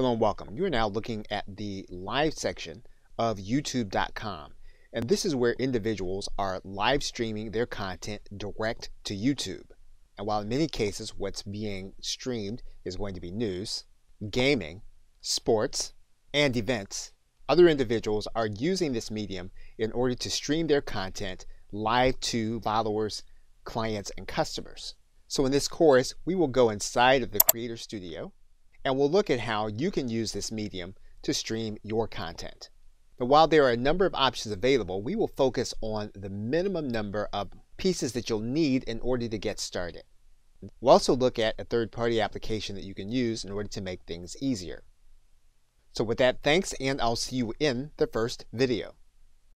Hello and welcome. You are now looking at the live section of YouTube.com. And this is where individuals are live streaming their content direct to YouTube. And while in many cases what's being streamed is going to be news, gaming, sports, and events, other individuals are using this medium in order to stream their content live to followers, clients, and customers. So in this course, we will go inside of the Creator Studio and we'll look at how you can use this medium to stream your content. But while there are a number of options available, we will focus on the minimum number of pieces that you'll need in order to get started. We'll also look at a third-party application that you can use in order to make things easier. So with that, thanks, and I'll see you in the first video.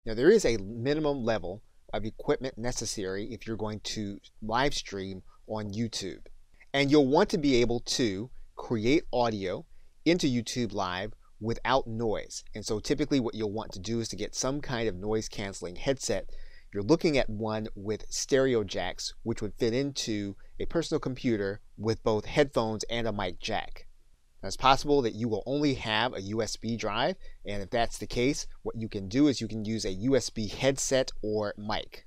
Now there is a minimum level of equipment necessary if you're going to live stream on YouTube. And you'll want to be able to create audio into YouTube Live without noise. And so typically what you'll want to do is to get some kind of noise canceling headset. You're looking at one with stereo jacks, which would fit into a personal computer with both headphones and a mic jack. Now, it's possible that you will only have a USB drive, and if that's the case, what you can do is you can use a USB headset or mic.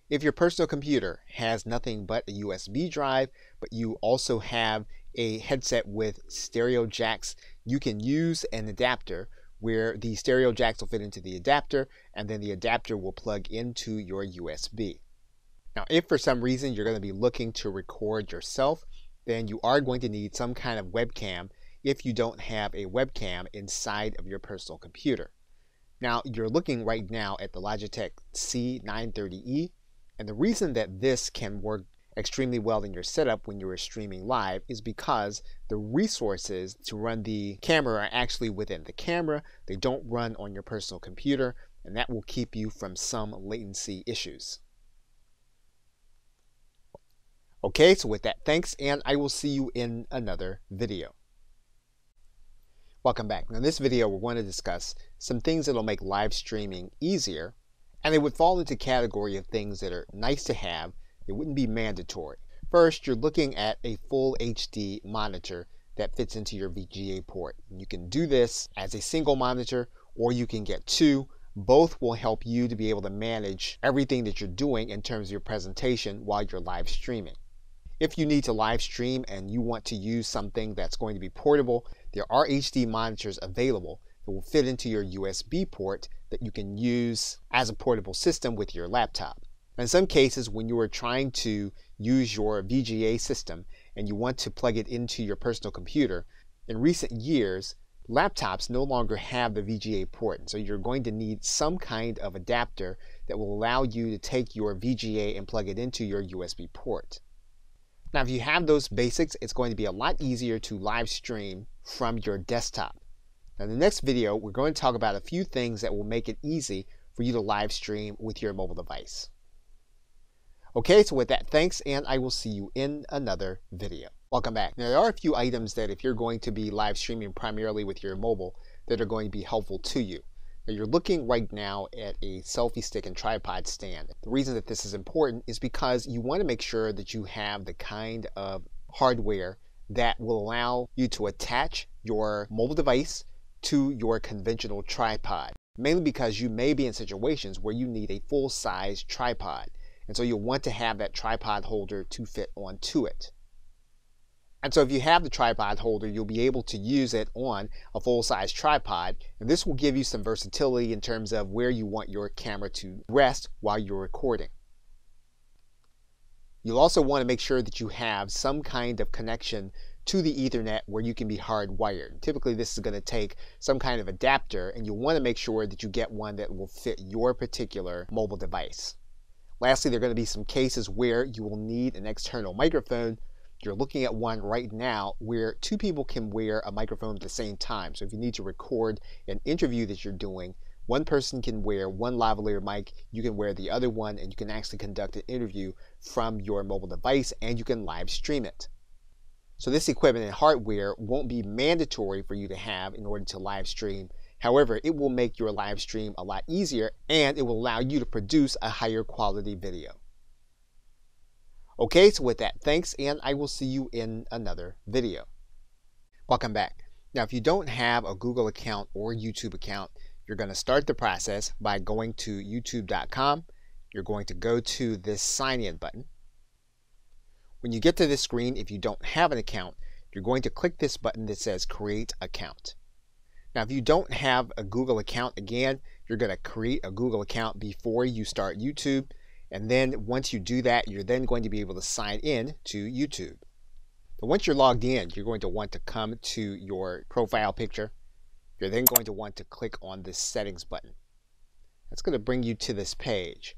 If your personal computer has nothing but a USB drive, but you also have a headset with stereo jacks, you can use an adapter where the stereo jacks will fit into the adapter, and then the adapter will plug into your USB. Now, if for some reason you're going to be looking to record yourself, then you are going to need some kind of webcam if you don't have a webcam inside of your personal computer. Now, you're looking right now at the Logitech C930E. And the reason that this can work extremely well in your setup when you are streaming live is because the resources to run the camera are actually within the camera. They don't run on your personal computer, and that will keep you from some latency issues. Okay, so with that, thanks, and I will see you in another video. Welcome back. Now in this video, we're going to discuss some things that will make live streaming easier. And they would fall into category of things that are nice to have. It wouldn't be mandatory. First, you're looking at a full HD monitor that fits into your VGA port. You can do this as a single monitor, or you can get two. Both will help you to be able to manage everything that you're doing in terms of your presentation while you're live streaming. If you need to live stream and you want to use something that's going to be portable, there are HD monitors available that will fit into your USB port that you can use as a portable system with your laptop. In some cases, when you are trying to use your VGA system and you want to plug it into your personal computer, in recent years, laptops no longer have the VGA port. And so you're going to need some kind of adapter that will allow you to take your VGA and plug it into your USB port. Now, if you have those basics, it's going to be a lot easier to live stream from your desktop. Now, in the next video, we're going to talk about a few things that will make it easy for you to live stream with your mobile device. Okay, so with that, thanks, and I will see you in another video. Welcome back. Now, there are a few items that if you're going to be live streaming primarily with your mobile that are going to be helpful to you. Now, you're looking right now at a selfie stick and tripod stand. The reason that this is important is because you want to make sure that you have the kind of hardware that will allow you to attach your mobile device to your conventional tripod, mainly because you may be in situations where you need a full-size tripod, and so you'll want to have that tripod holder to fit onto it. And so if you have the tripod holder, you'll be able to use it on a full-size tripod, and this will give you some versatility in terms of where you want your camera to rest while you're recording. You'll also want to make sure that you have some kind of connection to the Ethernet where you can be hardwired. Typically this is going to take some kind of adapter, and you'll want to make sure that you get one that will fit your particular mobile device. Lastly, there are going to be some cases where you will need an external microphone. You're looking at one right now where two people can wear a microphone at the same time. So if you need to record an interview that you're doing, one person can wear one lavalier mic, you can wear the other one, and you can actually conduct an interview from your mobile device, and you can live stream it. So this equipment and hardware won't be mandatory for you to have in order to live stream. However, it will make your live stream a lot easier, and it will allow you to produce a higher quality video. Okay, so with that, thanks, and I will see you in another video. Welcome back. Now, if you don't have a Google account or YouTube account, you're going to start the process by going to youtube.com. You're going to go to this sign in button. When you get to this screen, if you don't have an account, you're going to click this button that says create account. Now, if you don't have a Google account, again, you're going to create a Google account before you start YouTube. And then once you do that, you're then going to be able to sign in to YouTube. But once you're logged in, you're going to want to come to your profile picture. You're then going to want to click on this settings button. That's going to bring you to this page.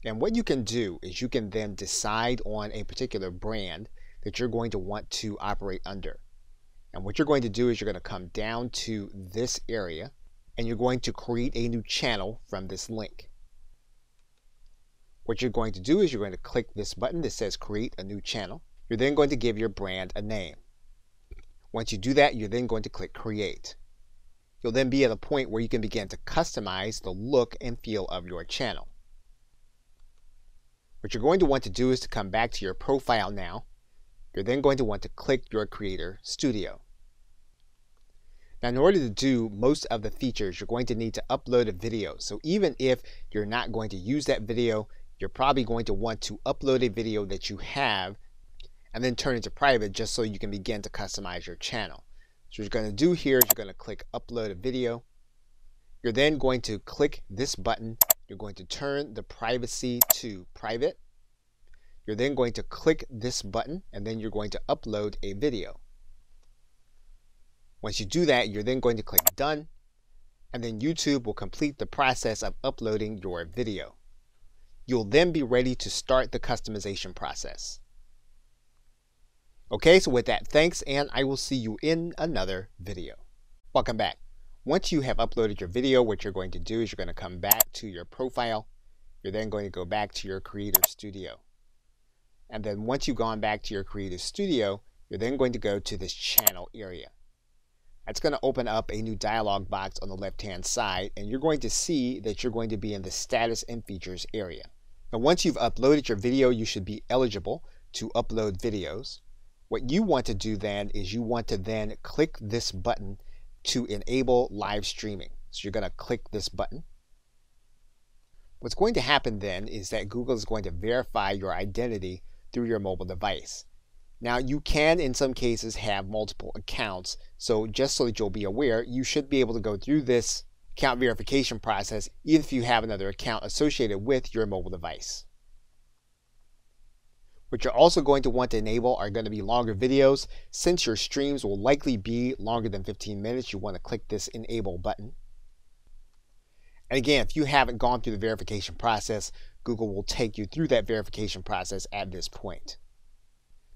And what you can do is you can then decide on a particular brand that you're going to want to operate under. And what you're going to do is you're going to come down to this area and you're going to create a new channel from this link. What you're going to do is you're going to click this button that says create a new channel. You're then going to give your brand a name. Once you do that, you're then going to click create. You'll then be at a point where you can begin to customize the look and feel of your channel. What you're going to want to do is to come back to your profile now. You're then going to want to click your Creator Studio. Now, in order to do most of the features, you're going to need to upload a video. So even if you're not going to use that video, you're probably going to want to upload a video that you have and then turn it to private just so you can begin to customize your channel. So what you're going to do here is you're going to click upload a video. You're then going to click this button. You're going to turn the privacy to private. You're then going to click this button and then you're going to upload a video. Once you do that, you're then going to click done, and then YouTube will complete the process of uploading your video. You'll then be ready to start the customization process. Okay, so with that, thanks, and I will see you in another video. Welcome back. Once you have uploaded your video, what you're going to do is you're going to come back to your profile. You're then going to go back to your Creator Studio. And then once you've gone back to your Creator Studio, you're then going to go to this channel area. That's going to open up a new dialog box on the left-hand side, and you're going to see that you're going to be in the status and features area. Now, once you've uploaded your video, you should be eligible to upload videos. What you want to do then is you want to then click this button to enable live streaming. So you're going to click this button. What's going to happen then is that Google is going to verify your identity through your mobile device. Now, you can in some cases have multiple accounts, so just so that you'll be aware, you should be able to go through this account verification process even if you have another account associated with your mobile device. What you're also going to want to enable are going to be longer videos. Since your streams will likely be longer than 15 minutes, you want to click this enable button. And again, if you haven't gone through the verification process, Google will take you through that verification process at this point.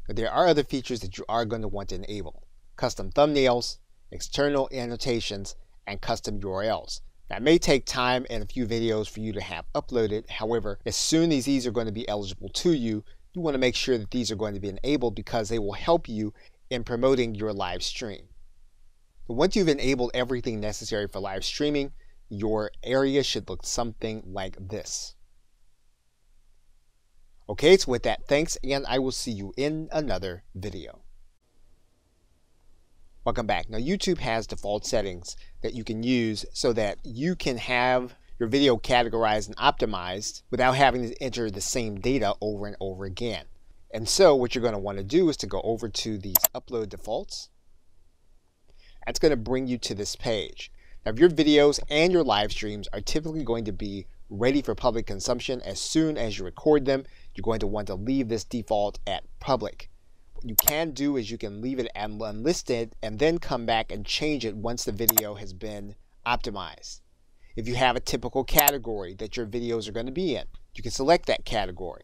But there are other features that you are going to want to enable: custom thumbnails, external annotations, and custom URLs. That may take time and a few videos for you to have uploaded. However, as soon as these are going to be eligible to you, you want to make sure that these are going to be enabled because they will help you in promoting your live stream. But once you've enabled everything necessary for live streaming, your area should look something like this. Okay, so with that, thanks, and I will see you in another video. Welcome back. Now, YouTube has default settings that you can use so that you can have your video categorized and optimized without having to enter the same data over and over again. And so what you're going to want to do is to go over to these upload defaults. That's going to bring you to this page. Now, your videos and your live streams are typically going to be ready for public consumption as soon as you record them. You're going to want to leave this default at public. What you can do is you can leave it at unlisted and then come back and change it once the video has been optimized. If you have a typical category that your videos are going to be in, you can select that category.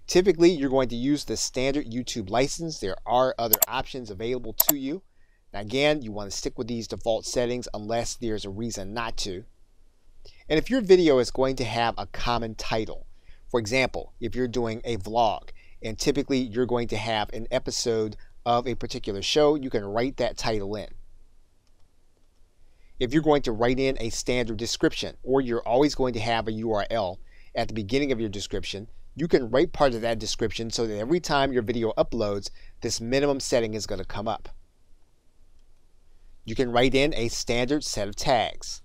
Typically, you're going to use the standard YouTube license. There are other options available to you. Now, again, you want to stick with these default settings unless there's a reason not to. And if your video is going to have a common title, for example, if you're doing a vlog and typically you're going to have an episode of a particular show, you can write that title in. If you're going to write in a standard description, or you're always going to have a URL at the beginning of your description, you can write part of that description so that every time your video uploads, this minimum setting is going to come up. You can write in a standard set of tags.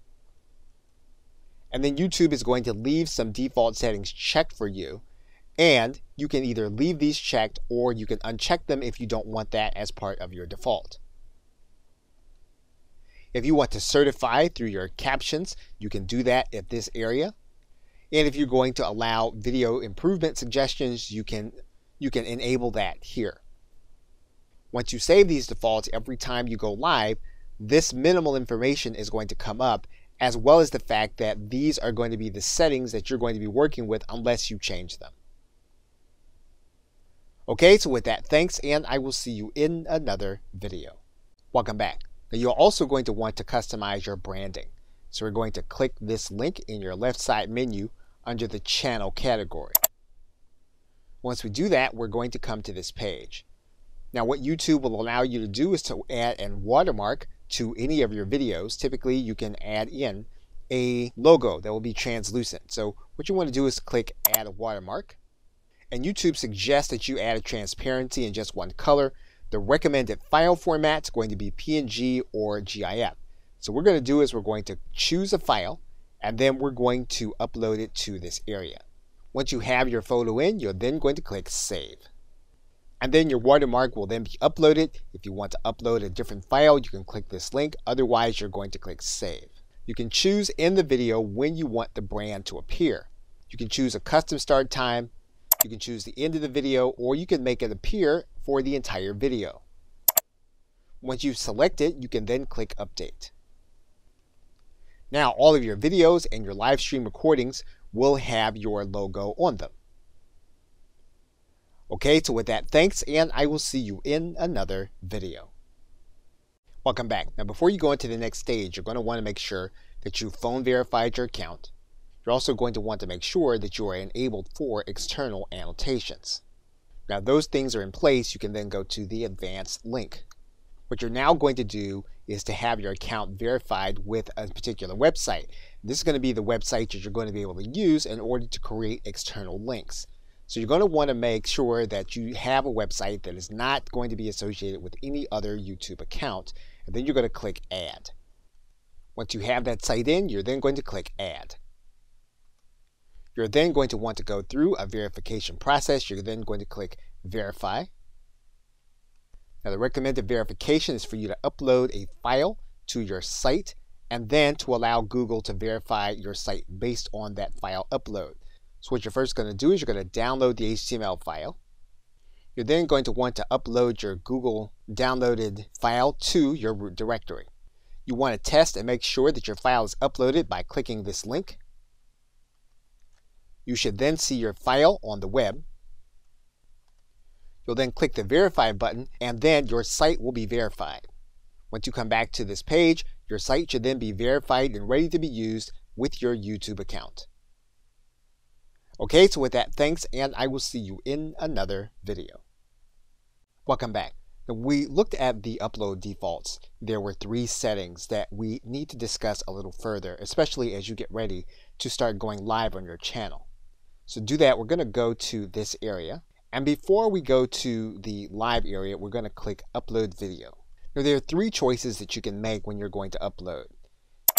And then YouTube is going to leave some default settings checked for you. And you can either leave these checked or you can uncheck them if you don't want that as part of your default. If you want to certify through your captions, you can do that at this area. And if you're going to allow video improvement suggestions, you can enable that here. Once you save these defaults, every time you go live, this minimal information is going to come up, as well as the fact that these are going to be the settings that you're going to be working with unless you change them. Okay, so with that, thanks, and I will see you in another video. Welcome back. Now, you're also going to want to customize your branding. So we're going to click this link in your left side menu under the channel category. Once we do that, we're going to come to this page. Now, what YouTube will allow you to do is to add a watermark to any of your videos. Typically, you can add in a logo that will be translucent. So what you want to do is click Add a Watermark. And YouTube suggests that you add a transparency in just one color. The recommended file format is going to be PNG or GIF. So what we're going to do is we're going to choose a file, and then we're going to upload it to this area. Once you have your photo in, you're then going to click Save. And then your watermark will then be uploaded. If you want to upload a different file, you can click this link. Otherwise, you're going to click Save. You can choose in the video when you want the brand to appear. You can choose a custom start time. You can choose the end of the video, or you can make it appear for the entire video. Once you've selected, you can then click Update. Now, all of your videos and your live stream recordings will have your logo on them. Okay, so with that, thanks, and I will see you in another video. Welcome back. Now, before you go into the next stage, you're going to want to make sure that you phone verified your account. You're also going to want to make sure that you are enabled for external annotations. Now, those things are in place. You can then go to the advanced link. What you're now going to do is to have your account verified with a particular website. This is going to be the website that you're going to be able to use in order to create external links. So you're going to want to make sure that you have a website that is not going to be associated with any other YouTube account, and then you're going to click Add. Once you have that site in, you're then going to click Add. You're then going to want to go through a verification process. You're then going to click Verify. Now, the recommended verification is for you to upload a file to your site and then to allow Google to verify your site based on that file upload. So what you're first going to do is you're going to download the HTML file. You're then going to want to upload your Google downloaded file to your root directory. You want to test and make sure that your file is uploaded by clicking this link. You should then see your file on the web. You'll then click the Verify button, and then your site will be verified. Once you come back to this page, your site should then be verified and ready to be used with your YouTube account. Okay, so with that, thanks, and I will see you in another video. Welcome back. Now, we looked at the upload defaults. There were 3 settings that we need to discuss a little further, especially as you get ready to start going live on your channel. So to do that, we're going to go to this area. And before we go to the live area, we're going to click Upload Video. Now, there are 3 choices that you can make when you're going to upload.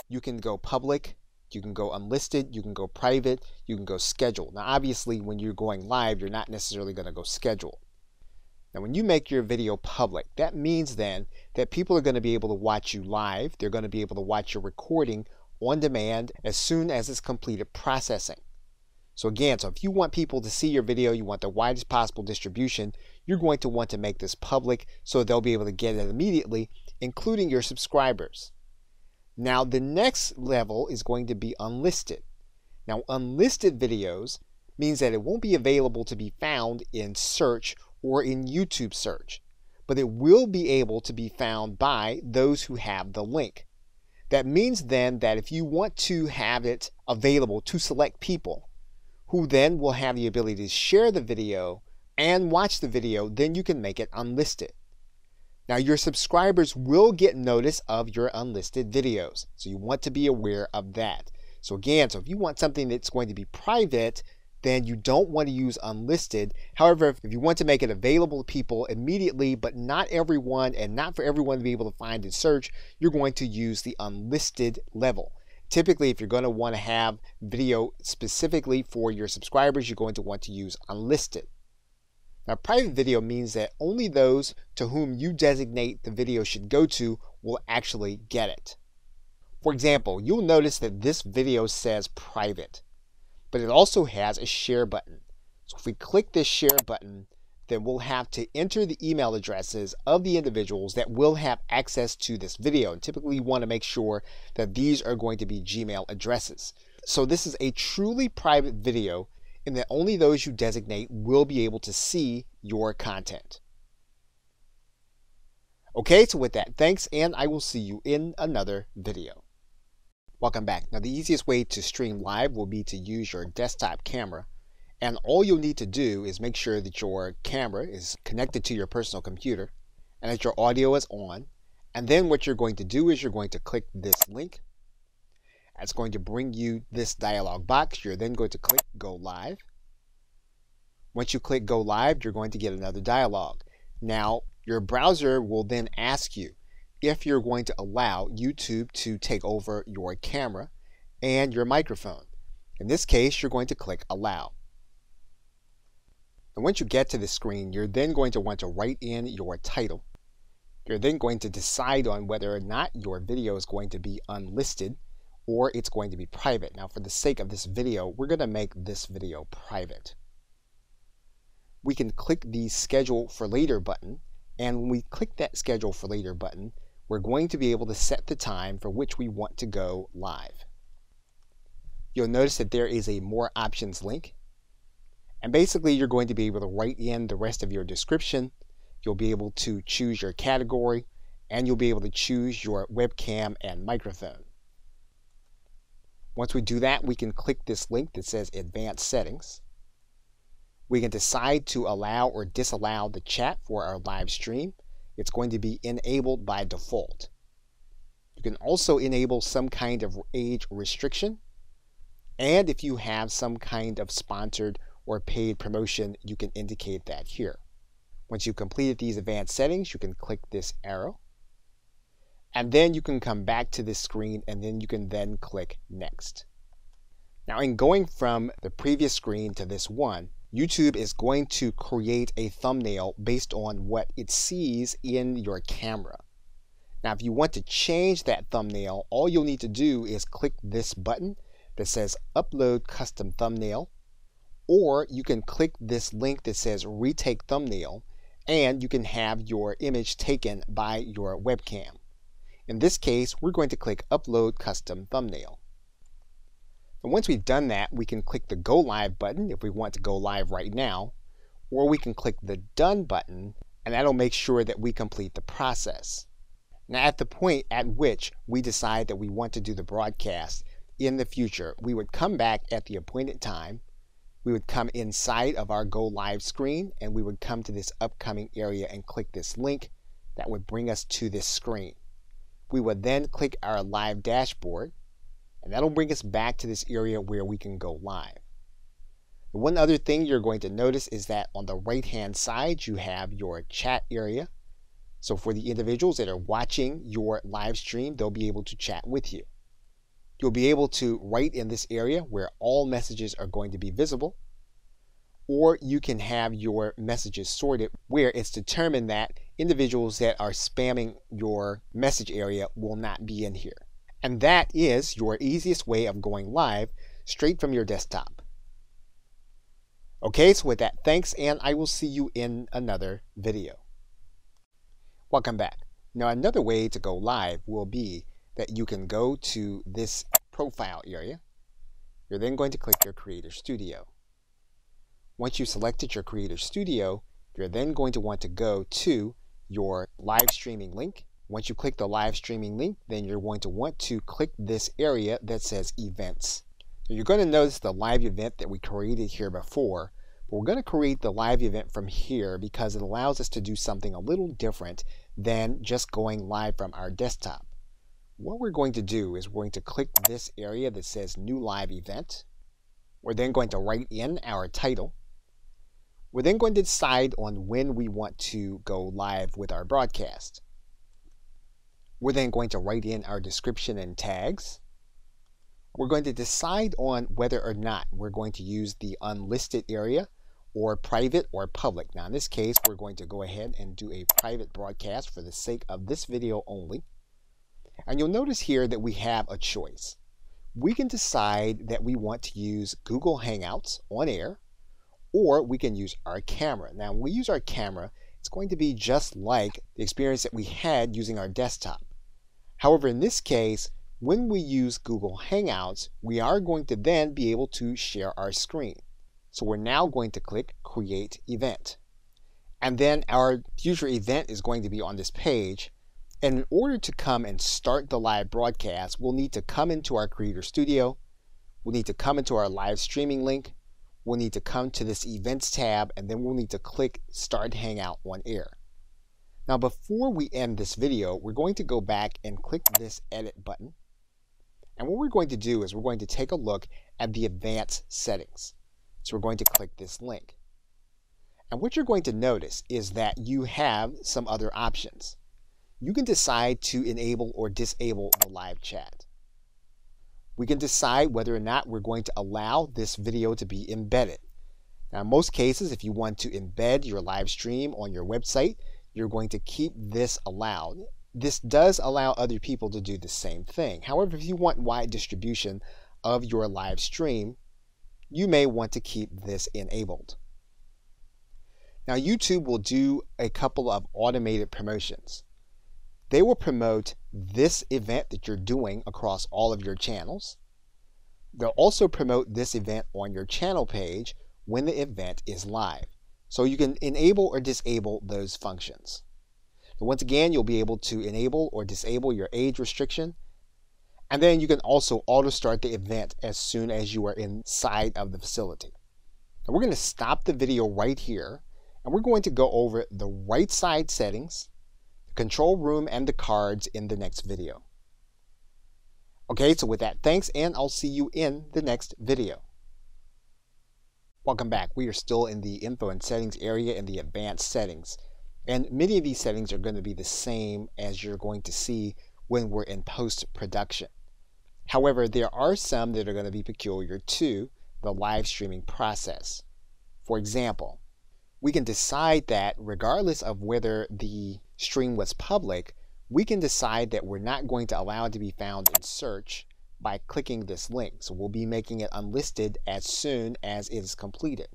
You can go public, you can go unlisted, you can go private, you can go scheduled. Now, obviously, when you're going live, you're not necessarily going to go scheduled. Now, when you make your video public, that means then that people are going to be able to watch you live. They're going to be able to watch your recording on demand as soon as it's completed processing. So again, if you want people to see your video, you want the widest possible distribution, you're going to want to make this public so they'll be able to get it immediately, including your subscribers. Now, the next level is going to be unlisted. Now, unlisted videos means that it won't be available to be found in search or in YouTube search, but it will be able to be found by those who have the link. That means then that if you want to have it available to select people, who then will have the ability to share the video and watch the video, then you can make it unlisted. Now, your subscribers will get notice of your unlisted videos, so you want to be aware of that. So again, if you want something that's going to be private, then you don't want to use Unlisted. However, if you want to make it available to people immediately, but not everyone and not for everyone to be able to find and search, you're going to use the Unlisted level. Typically, if you're going to want to have video specifically for your subscribers, you're going to want to use Unlisted. Now, private video means that only those to whom you designate the video should go to will actually get it. For example, you'll notice that this video says private, but it also has a share button. So if we click this share button, then we'll have to enter the email addresses of the individuals that will have access to this video. And typically you want to make sure that these are going to be Gmail addresses. So this is a truly private video in that only those you designate will be able to see your content. Okay, so with that, thanks, and I will see you in another video. Welcome back. Now, the easiest way to stream live will be to use your desktop camera. And all you'll need to do is make sure that your camera is connected to your personal computer and that your audio is on. And then what you're going to do is you're going to click this link. That's going to bring you this dialog box. You're then going to click Go Live. Once you click Go Live, you're going to get another dialog. Now, your browser will then ask you if you're going to allow YouTube to take over your camera and your microphone. In this case, you're going to click Allow. And once you get to the screen, you're then going to want to write in your title. You're then going to decide on whether or not your video is going to be unlisted or it's going to be private. Now, for the sake of this video, we're going to make this video private. We can click the Schedule for Later button, and when we click that Schedule for Later button, we're going to be able to set the time for which we want to go live. You'll notice that there is a More Options link, and basically you're going to be able to write in the rest of your description. You'll be able to choose your category, and you'll be able to choose your webcam and microphone. Once we do that, we can click this link that says Advanced Settings. We can decide to allow or disallow the chat for our live stream. It's going to be enabled by default. You can also enable some kind of age restriction. And if you have some kind of sponsored or paid promotion, you can indicate that here. Once you've completed these advanced settings, you can click this arrow. And then you can come back to this screen, and then you can then click Next. Now, in going from the previous screen to this one, YouTube is going to create a thumbnail based on what it sees in your camera. Now, if you want to change that thumbnail, all you'll need to do is click this button that says Upload Custom Thumbnail, or you can click this link that says Retake Thumbnail, and you can have your image taken by your webcam. In this case, we're going to click Upload Custom Thumbnail. And once we've done that, we can click the Go Live button if we want to go live right now, or we can click the Done button, and that'll make sure that we complete the process. Now, at the point at which we decide that we want to do the broadcast in the future, we would come back at the appointed time. We would come inside of our Go Live screen, and we would come to this upcoming area and click this link that would bring us to this screen. We would then click our live dashboard, and that'll bring us back to this area where we can go live. One other thing you're going to notice is that on the right-hand side, you have your chat area. So for the individuals that are watching your live stream, they'll be able to chat with you. You'll be able to write in this area where all messages are going to be visible, or you can have your messages sorted where it's determined that individuals that are spamming your message area will not be in here. And that is your easiest way of going live straight from your desktop. Okay, so with that, thanks, and I will see you in another video. Welcome back. Now, another way to go live will be that you can go to this profile area. You're then going to click your Creator Studio. Once you've selected your Creator Studio, you're then going to want to go to your live streaming link. Once you click the live streaming link, then you're going to want to click this area that says Events. Now, you're going to notice the live event that we created here before, but we're going to create the live event from here because it allows us to do something a little different than just going live from our desktop. What we're going to do is we're going to click this area that says New Live Event. We're then going to write in our title. We're then going to decide on when we want to go live with our broadcast. We're then going to write in our description and tags. We're going to decide on whether or not we're going to use the unlisted area or private or public. Now in this case, we're going to go ahead and do a private broadcast for the sake of this video only. And you'll notice here that we have a choice. We can decide that we want to use Google Hangouts on air, or we can use our camera. Now when we use our camera, it's going to be just like the experience that we had using our desktop. However, in this case, when we use Google Hangouts, we are going to then be able to share our screen. So we're now going to click Create Event. And then our future event is going to be on this page. And in order to come and start the live broadcast, we'll need to come into our Creator Studio. We'll need to come into our live streaming link. We'll need to come to this Events tab, and then we'll need to click Start Hangout on Air. Now before we end this video, we're going to go back and click this Edit button. And what we're going to do is we're going to take a look at the advanced settings. So we're going to click this link. And what you're going to notice is that you have some other options. You can decide to enable or disable the live chat. We can decide whether or not we're going to allow this video to be embedded. Now in most cases, if you want to embed your live stream on your website, you're going to keep this allowed. This does allow other people to do the same thing. However, if you want wide distribution of your live stream, you may want to keep this enabled. Now YouTube will do a couple of automated promotions. They will promote this event that you're doing across all of your channels. They'll also promote this event on your channel page when the event is live. So you can enable or disable those functions. So once again, you'll be able to enable or disable your age restriction. And then you can also auto start the event as soon as you are inside of the facility. And we're going to stop the video right here, and we're going to go over the right side settings, the control room, and the cards in the next video. Okay, so with that, thanks, and I'll see you in the next video. Welcome back. We are still in the info and settings area in the advanced settings. And many of these settings are going to be the same as you're going to see when we're in post-production. However, there are some that are going to be peculiar to the live streaming process. For example, we can decide that regardless of whether the stream was public, we can decide that we're not going to allow it to be found in search by clicking this link. So we'll be making it unlisted as soon as it is completed.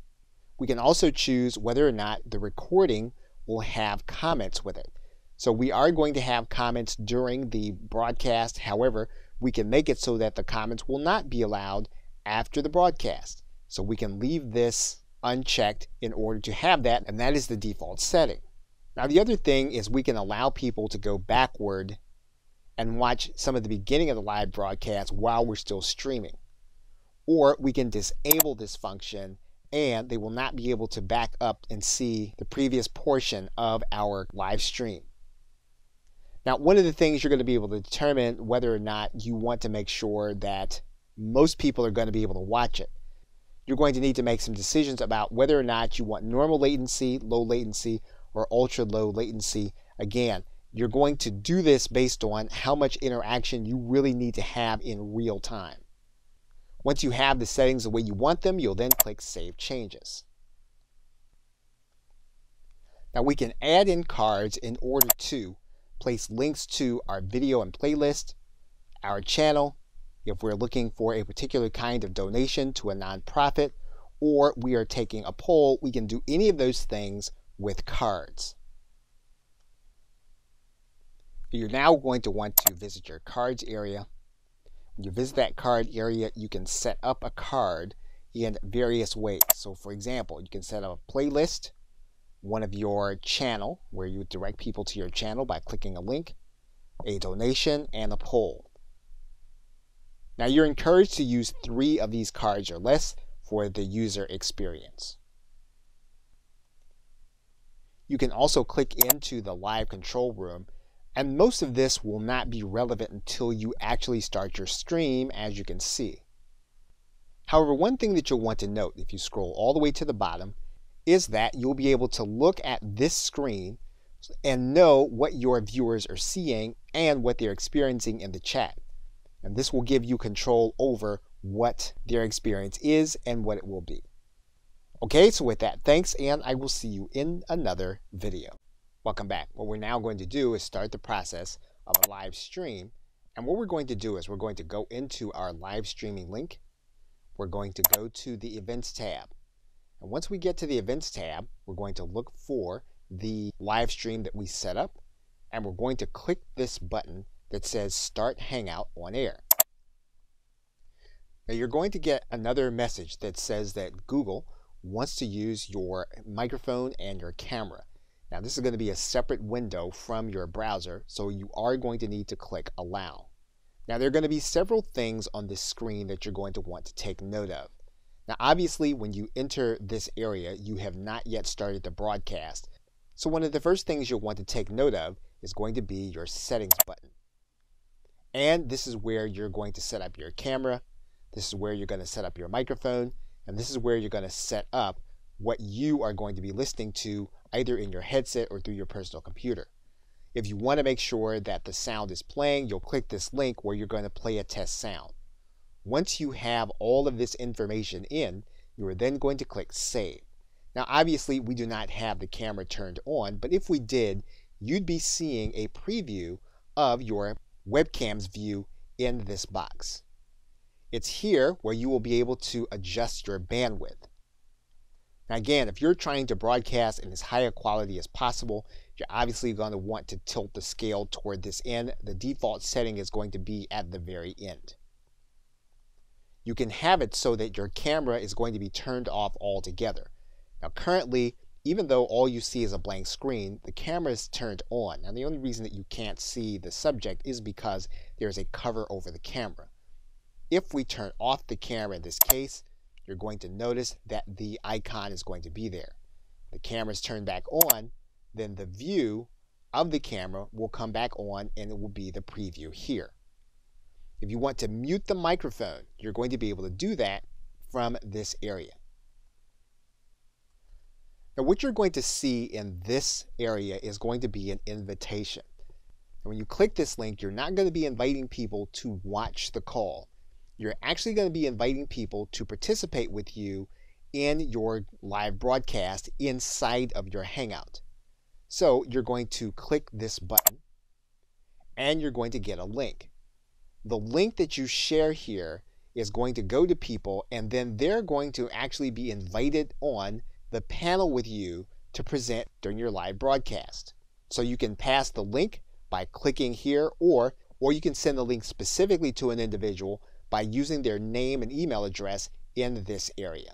We can also choose whether or not the recording will have comments with it. So we are going to have comments during the broadcast. However, we can make it so that the comments will not be allowed after the broadcast. So we can leave this unchecked in order to have that, and that is the default setting. Now the other thing is we can allow people to go backward and watch some of the beginning of the live broadcast while we're still streaming. Or we can disable this function and they will not be able to back up and see the previous portion of our live stream. Now, one of the things you're going to be able to determine whether or not you want to make sure that most people are going to be able to watch it. You're going to need to make some decisions about whether or not you want normal latency, low latency, or ultra low latency. Again, you're going to do this based on how much interaction you really need to have in real time. Once you have the settings the way you want them, you'll then click Save Changes. Now we can add in cards in order to place links to our video and playlist, our channel, if we're looking for a particular kind of donation to a nonprofit, or we are taking a poll, we can do any of those things with cards. You're now going to want to visit your cards area. When you visit that card area, you can set up a card in various ways. So for example, you can set up a playlist, one of your channel, where you direct people to your channel by clicking a link, a donation, and a poll. Now you're encouraged to use 3 of these cards or less for the user experience. You can also click into the live control room, and most of this will not be relevant until you actually start your stream, as you can see. However, one thing that you'll want to note if you scroll all the way to the bottom is that you'll be able to look at this screen and know what your viewers are seeing and what they're experiencing in the chat. And this will give you control over what their experience is and what it will be. Okay, so with that, thanks, and I will see you in another video. Welcome back. What we're now going to do is start the process of a live stream. And what we're going to do is we're going to go into our live streaming link. We're going to go to the Events tab. And once we get to the Events tab, we're going to look for the live stream that we set up. And we're going to click this button that says Start Hangout on Air. Now you're going to get another message that says that Google wants to use your microphone and your camera. Now this is going to be a separate window from your browser, so you are going to need to click Allow. Now there are going to be several things on this screen that you're going to want to take note of. Now obviously when you enter this area, you have not yet started the broadcast. So one of the first things you'll want to take note of is going to be your Settings button. And this is where you're going to set up your camera. This is where you're going to set up your microphone. And this is where you're going to set up what you are going to be listening to either in your headset or through your personal computer. If you want to make sure that the sound is playing, you'll click this link where you're going to play a test sound. Once you have all of this information in, you are then going to click Save. Now obviously we do not have the camera turned on, but if we did, you'd be seeing a preview of your webcam's view in this box. It's here where you will be able to adjust your bandwidth. Now again, if you're trying to broadcast in as high a quality as possible, you're obviously going to want to tilt the scale toward this end. The default setting is going to be at the very end. You can have it so that your camera is going to be turned off altogether. Now currently, even though all you see is a blank screen, the camera is turned on. Now the only reason that you can't see the subject is because there's a cover over the camera. If we turn off the camera in this case, you're going to notice that the icon is going to be there. The camera is turned back on, then the view of the camera will come back on and it will be the preview here. If you want to mute the microphone, you're going to be able to do that from this area. Now what you're going to see in this area is going to be an invitation. And when you click this link, you're not going to be inviting people to watch the call. You're actually going to be inviting people to participate with you in your live broadcast inside of your Hangout. So you're going to click this button and you're going to get a link. The link that you share here is going to go to people and then they're going to actually be invited on the panel with you to present during your live broadcast. So you can pass the link by clicking here or you can send the link specifically to an individual by using their name and email address in this area.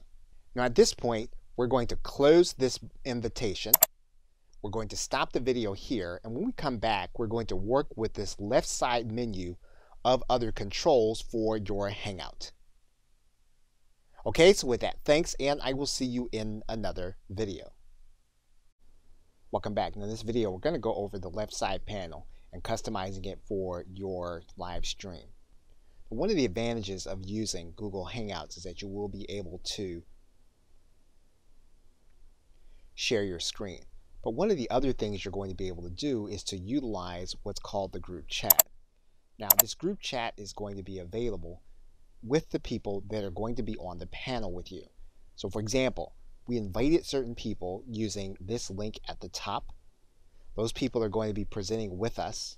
Now at this point, we're going to close this invitation. We're going to stop the video here, and when we come back, we're going to work with this left side menu of other controls for your Hangout. Okay, so with that, thanks, and I will see you in another video. Welcome back. Now in this video, we're going to go over the left side panel and customizing it for your live stream. One of the advantages of using Google Hangouts is that you will be able to share your screen. But one of the other things you're going to be able to do is to utilize what's called the group chat. Now this group chat is going to be available with the people that are going to be on the panel with you. So for example, we invited certain people using this link at the top. Those people are going to be presenting with us,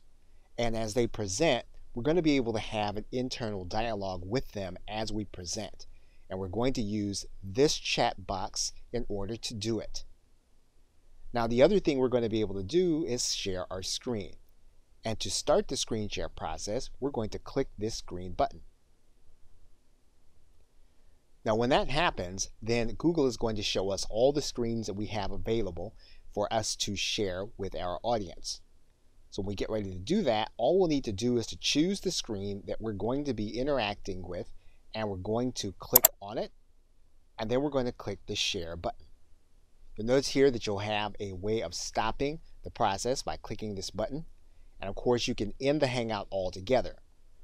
and as they present, we're going to be able to have an internal dialogue with them as we present. And we're going to use this chat box in order to do it. Now the other thing we're going to be able to do is share our screen. And to start the screen share process, we're going to click this green button. Now when that happens, then Google is going to show us all the screens that we have available for us to share with our audience. So when we get ready to do that, all we'll need to do is to choose the screen that we're going to be interacting with, and we're going to click on it, and then we're going to click the share button. You'll notice here that you'll have a way of stopping the process by clicking this button, and of course you can end the Hangout altogether.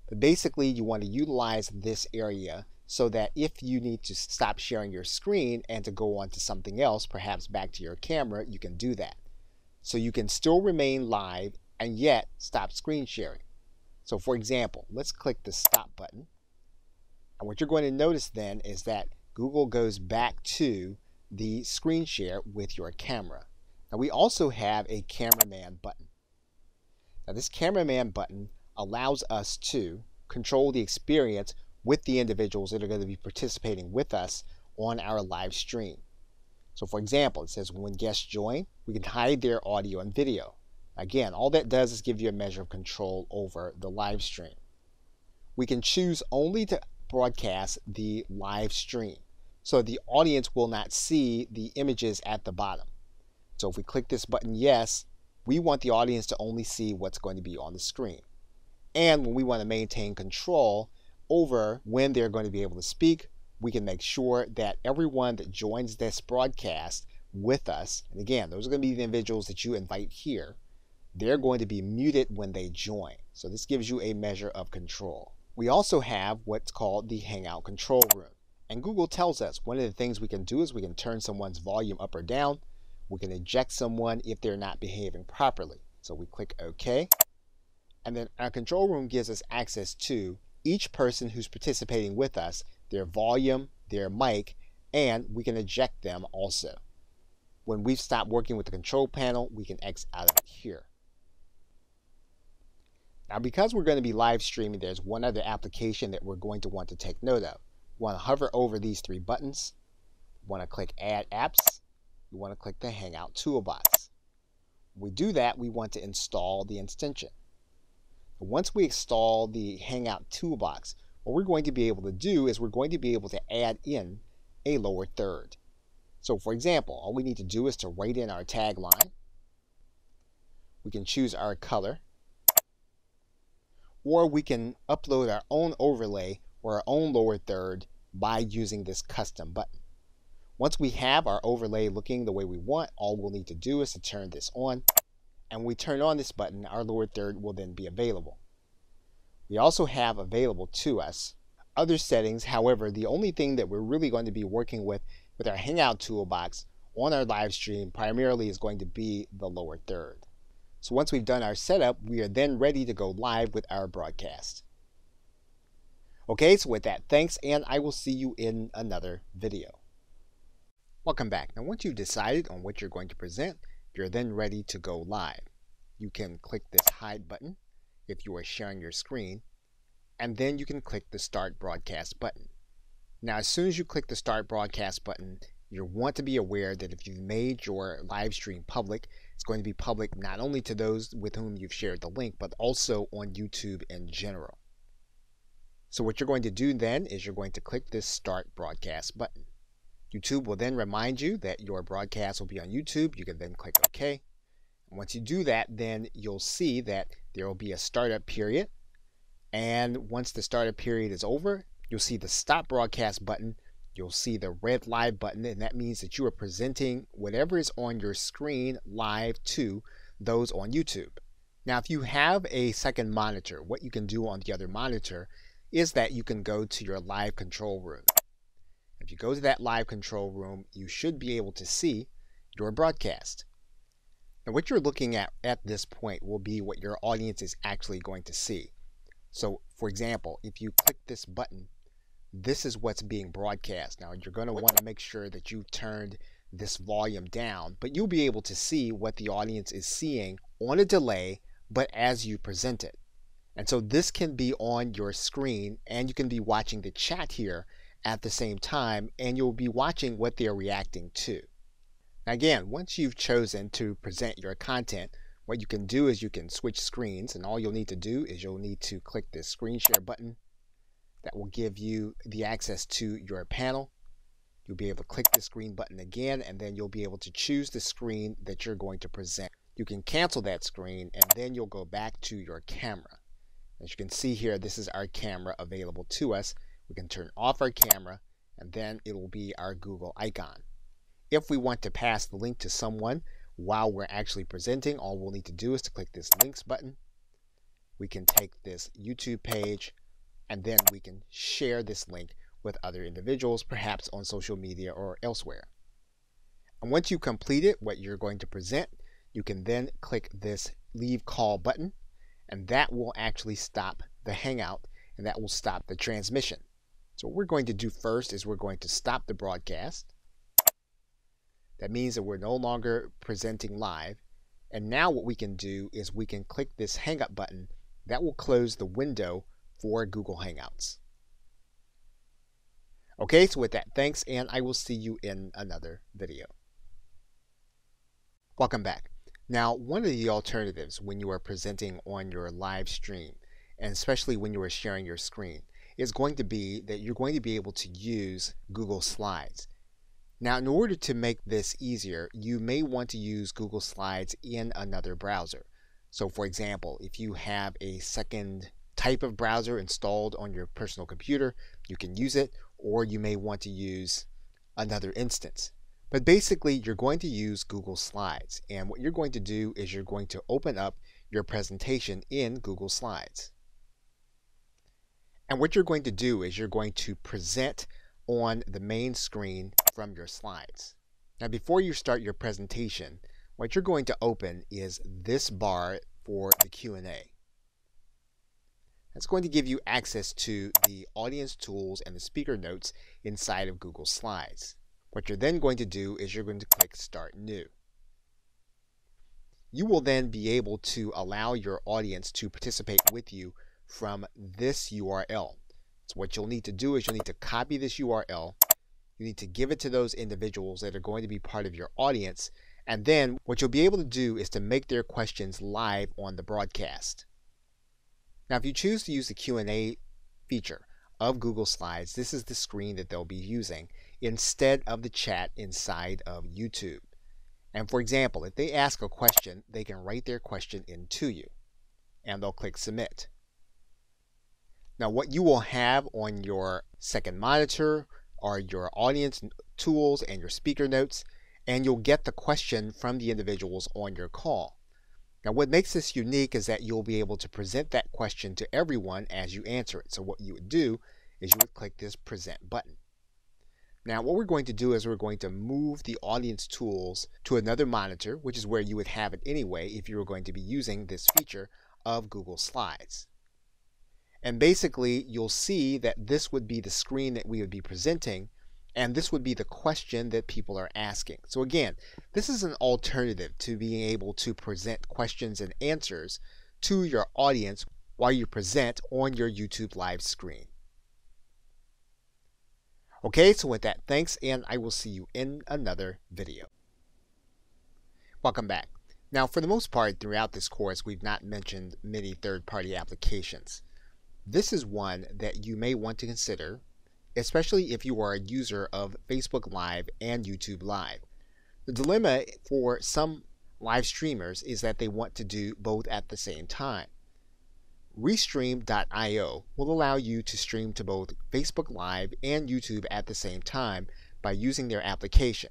But basically you want to utilize this area so that if you need to stop sharing your screen and to go on to something else, perhaps back to your camera, you can do that. So you can still remain live and yet stop screen sharing. So for example, let's click the stop button. And what you're going to notice then is that Google goes back to the screen share with your camera. Now we also have a Cameraman button. Now this Cameraman button allows us to control the experience with the individuals that are going to be participating with us on our live stream. So for example, it says when guests join, we can hide their audio and video. Again, all that does is give you a measure of control over the live stream. We can choose only to broadcast the live stream, so the audience will not see the images at the bottom. So if we click this button yes, we want the audience to only see what's going to be on the screen. And when we want to maintain control over when they're going to be able to speak, we can make sure that everyone that joins this broadcast with us, and again, those are going to be the individuals that you invite here, they're going to be muted when they join. So this gives you a measure of control. We also have what's called the Hangout control room. And Google tells us one of the things we can do is we can turn someone's volume up or down. We can eject someone if they're not behaving properly. So we click OK. And then our control room gives us access to each person who's participating with us, their volume, their mic, and we can eject them also. When we've stopped working with the control panel, we can X out of it here. Now because we're going to be live streaming, there's one other application that we're going to want to take note of. We want to hover over these three buttons. We want to click Add Apps. We want to click the Hangout Toolbox. When we do that, we want to install the extension. Once we install the Hangout Toolbox, what we're going to be able to do is we're going to be able to add in a lower third. So for example, all we need to do is to write in our tagline. We can choose our color, or we can upload our own overlay or our own lower third by using this custom button. Once we have our overlay looking the way we want, all we'll need to do is to turn this on. And when we turn on this button, our lower third will then be available. We also have available to us other settings. However, the only thing that we're really going to be working with our Hangout Toolbox on our live stream primarily is going to be the lower third. So once we've done our setup, we are then ready to go live with our broadcast. Okay, so with that, thanks, and I will see you in another video. Welcome back. Now once you've decided on what you're going to present, you're then ready to go live. You can click this hide button if you are sharing your screen, and then you can click the start broadcast button. Now as soon as you click the start broadcast button, you want to be aware that if you've made your live stream public, it's going to be public not only to those with whom you've shared the link, but also on YouTube in general. So what you're going to do then is you're going to click this start broadcast button. YouTube will then remind you that your broadcast will be on YouTube. You can then click OK. And once you do that, then you'll see that there will be a startup period. And once the startup period is over, you'll see the stop broadcast button. You'll see the red live button, and that means that you are presenting whatever is on your screen live to those on YouTube. Now, if you have a second monitor, what you can do on the other monitor is that you can go to your live control room. If you go to that live control room, you should be able to see your broadcast. Now, what you're looking at this point will be what your audience is actually going to see. So, for example, if you click this button, this is what's being broadcast. Now, you're going to want to make sure that you turned this volume down, but you'll be able to see what the audience is seeing on a delay, but as you present it. And so this can be on your screen, and you can be watching the chat here at the same time, and you'll be watching what they're reacting to. Now again, once you've chosen to present your content, what you can do is you can switch screens, and all you'll need to do is you'll need to click this screen share button. That will give you the access to your panel. You'll be able to click the screen button again, and then you'll be able to choose the screen that you're going to present. You can cancel that screen, and then you'll go back to your camera. As you can see here, this is our camera available to us. We can turn off our camera, and then it will be our Google icon. If we want to pass the link to someone while we're actually presenting, all we'll need to do is to click this links button. We can take this YouTube page, and then we can share this link with other individuals, perhaps on social media or elsewhere. And once you complete it, what you're going to present, you can then click this Leave Call button, and that will actually stop the Hangout, and that will stop the transmission. So what we're going to do first is we're going to stop the broadcast. That means that we're no longer presenting live. And now what we can do is we can click this Hangout button. That will close the window for Google Hangouts. Okay, so with that, thanks, and I will see you in another video. Welcome back. Now, one of the alternatives when you are presenting on your live stream, and especially when you are sharing your screen, is going to be that you're going to be able to use Google Slides. Now, in order to make this easier, you may want to use Google Slides in another browser. So for example, if you have a second type of browser installed on your personal computer, you can use it, or you may want to use another instance. But basically, you're going to use Google Slides. And what you're going to do is you're going to open up your presentation in Google Slides. And what you're going to do is you're going to present on the main screen from your slides. Now, before you start your presentation, what you're going to open is this bar for the Q&A. That's going to give you access to the audience tools and the speaker notes inside of Google Slides. What you're then going to do is you're going to click Start New. You will then be able to allow your audience to participate with you from this URL. So what you'll need to do is you'll need to copy this URL. You need to give it to those individuals that are going to be part of your audience. And then what you'll be able to do is to make their questions live on the broadcast. Now, if you choose to use the Q&A feature of Google Slides, this is the screen that they'll be using instead of the chat inside of YouTube. And for example, if they ask a question, they can write their question into you, and they'll click Submit. Now, what you will have on your second monitor are your audience tools and your speaker notes, and you'll get the question from the individuals on your call. Now, what makes this unique is that you'll be able to present that question to everyone as you answer it. So what you would do is you would click this Present button. Now, what we're going to do is we're going to move the audience tools to another monitor, which is where you would have it anyway if you were going to be using this feature of Google Slides. And basically, you'll see that this would be the screen that we would be presenting, and this would be the question that people are asking. So again, this is an alternative to being able to present questions and answers to your audience while you present on your YouTube live screen. Okay, so with that, thanks, and I will see you in another video. Welcome back. Now, for the most part, throughout this course, we've not mentioned many third-party applications. This is one that you may want to consider, especially if you are a user of Facebook Live and YouTube Live. The dilemma for some live streamers is that they want to do both at the same time. Restream.io will allow you to stream to both Facebook Live and YouTube at the same time by using their application.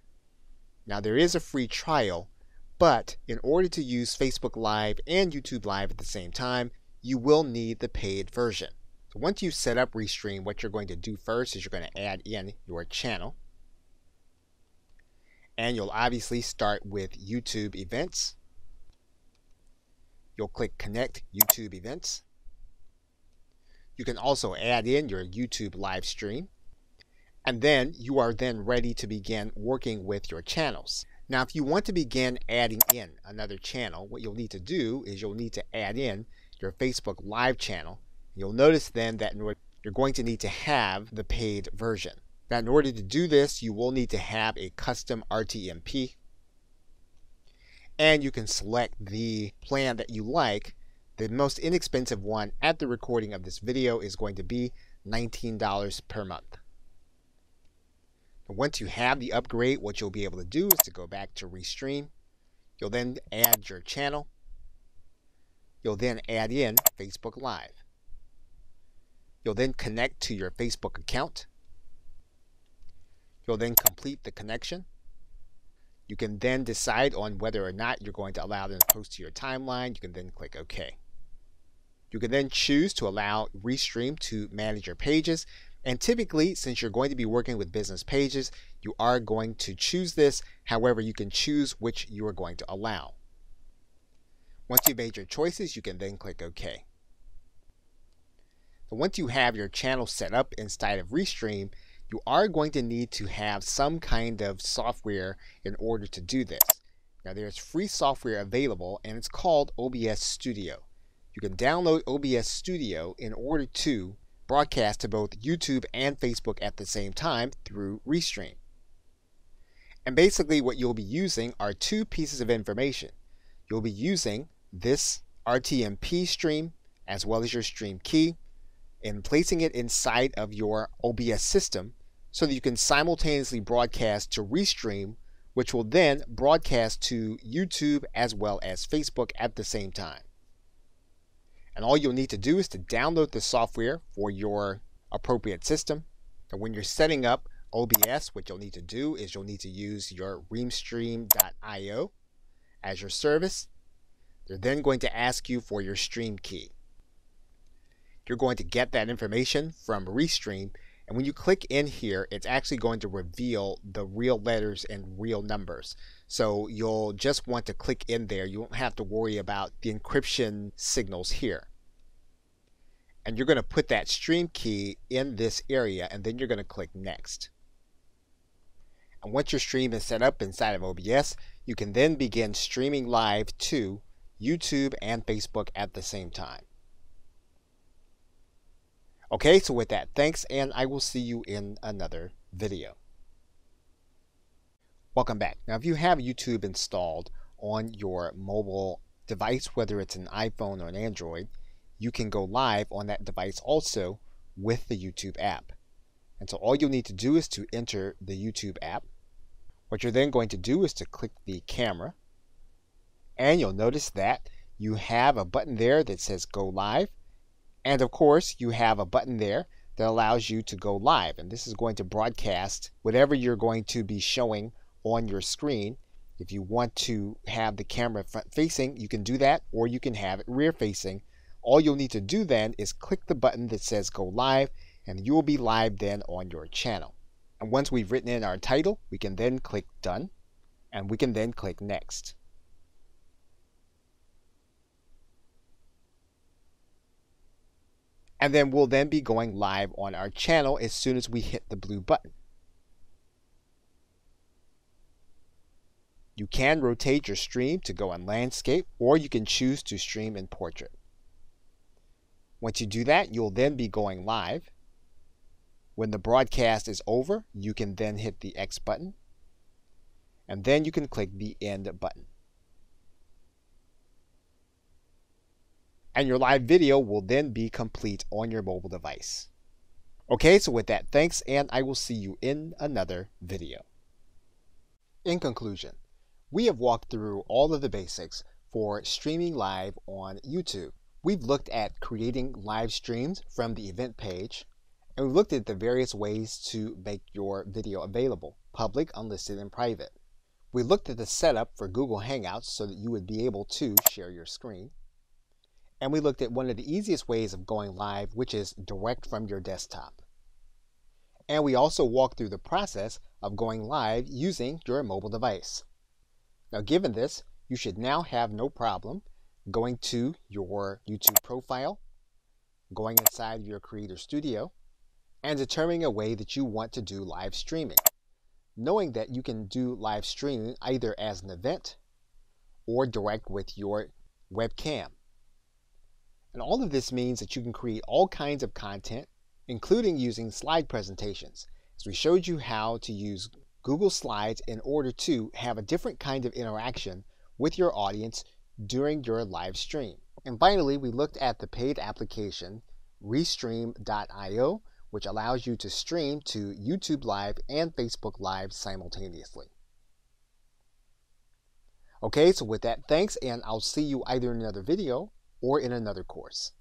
Now, there is a free trial, but in order to use Facebook Live and YouTube Live at the same time, you will need the paid version. So once you set up Restream, what you're going to do first is you're going to add in your channel. And you'll obviously start with YouTube Events. You'll click Connect YouTube Events. You can also add in your YouTube live stream. And then you are then ready to begin working with your channels. Now, if you want to begin adding in another channel, what you'll need to do is you'll need to add in your Facebook Live channel. You'll notice then that you're going to need to have the paid version. Now, in order to do this, you will need to have a custom RTMP. And you can select the plan that you like. The most inexpensive one at the recording of this video is going to be $19 per month. And once you have the upgrade, what you'll be able to do is to go back to Restream. You'll then add your channel. You'll then add in Facebook Live. You'll then connect to your Facebook account. You'll then complete the connection. You can then decide on whether or not you're going to allow them to post to your timeline. You can then click OK. You can then choose to allow Restream to manage your pages, And typically, since you're going to be working with business pages, you are going to choose this. However, you can choose which you are going to allow. Once you've made your choices, you can then click OK. So once you have your channel set up inside of Restream, you are going to need to have some kind of software in order to do this. Now there's free software available and it's called Obs Studio. You can download Obs Studio in order to broadcast to both YouTube and Facebook at the same time through Restream. And basically what you'll be using are two pieces of information. You'll be using this RTMP stream as well as your stream key and placing it inside of your OBS system so that you can simultaneously broadcast to Restream, which will then broadcast to YouTube as well as Facebook at the same time. And all you'll need to do is to download the software for your appropriate system. And when you're setting up OBS, what you'll need to do is you'll need to use your Restream.io as your service. They're then going to ask you for your stream key. You're going to get that information from Restream, and when you click in here, it's actually going to reveal the real letters and real numbers. So you'll just want to click in there. You won't have to worry about the encryption signals here. And you're going to put that stream key in this area, and then you're going to click Next. And once your stream is set up inside of OBS, you can then begin streaming live to YouTube and Facebook at the same time. Okay, so with that, thanks, and I will see you in another video. Welcome back. Now, if you have YouTube installed on your mobile device, whether it's an iPhone or an Android, you can go live on that device also with the YouTube app. And so all you'll need to do is to enter the YouTube app. What you're then going to do is to click the camera, and you'll notice that you have a button there that says Go Live. And of course, you have a button there that allows you to go live. And this is going to broadcast whatever you're going to be showing on your screen. If you want to have the camera front facing, you can do that, or you can have it rear facing. All you'll need to do then is click the button that says Go Live, and you will be live then on your channel. And once we've written in our title, we can then click Done, and we can then click Next. And then we'll then be going live on our channel as soon as we hit the blue button. You can rotate your stream to go in landscape, or you can choose to stream in portrait. Once you do that, you'll then be going live. When the broadcast is over, you can then hit the X button, and then you can click the End button. And your live video will then be complete on your mobile device. Okay, so with that, thanks, and I will see you in another video. In conclusion, we have walked through all of the basics for streaming live on YouTube. We've looked at creating live streams from the event page, and we've looked at the various ways to make your video available, public, unlisted, and private. We looked at the setup for Google Hangouts so that you would be able to share your screen. And we looked at one of the easiest ways of going live, which is direct from your desktop. And we also walked through the process of going live using your mobile device. Now, given this, you should now have no problem going to your YouTube profile, going inside your Creator Studio, and determining a way that you want to do live streaming, knowing that you can do live streaming either as an event or direct with your webcam. And all of this means that you can create all kinds of content, including using slide presentations. So we showed you how to use Google Slides in order to have a different kind of interaction with your audience during your live stream. And finally, we looked at the paid application, Restream.io, which allows you to stream to YouTube Live and Facebook Live simultaneously. Okay, so with that, thanks, and I'll see you either in another video or in another course.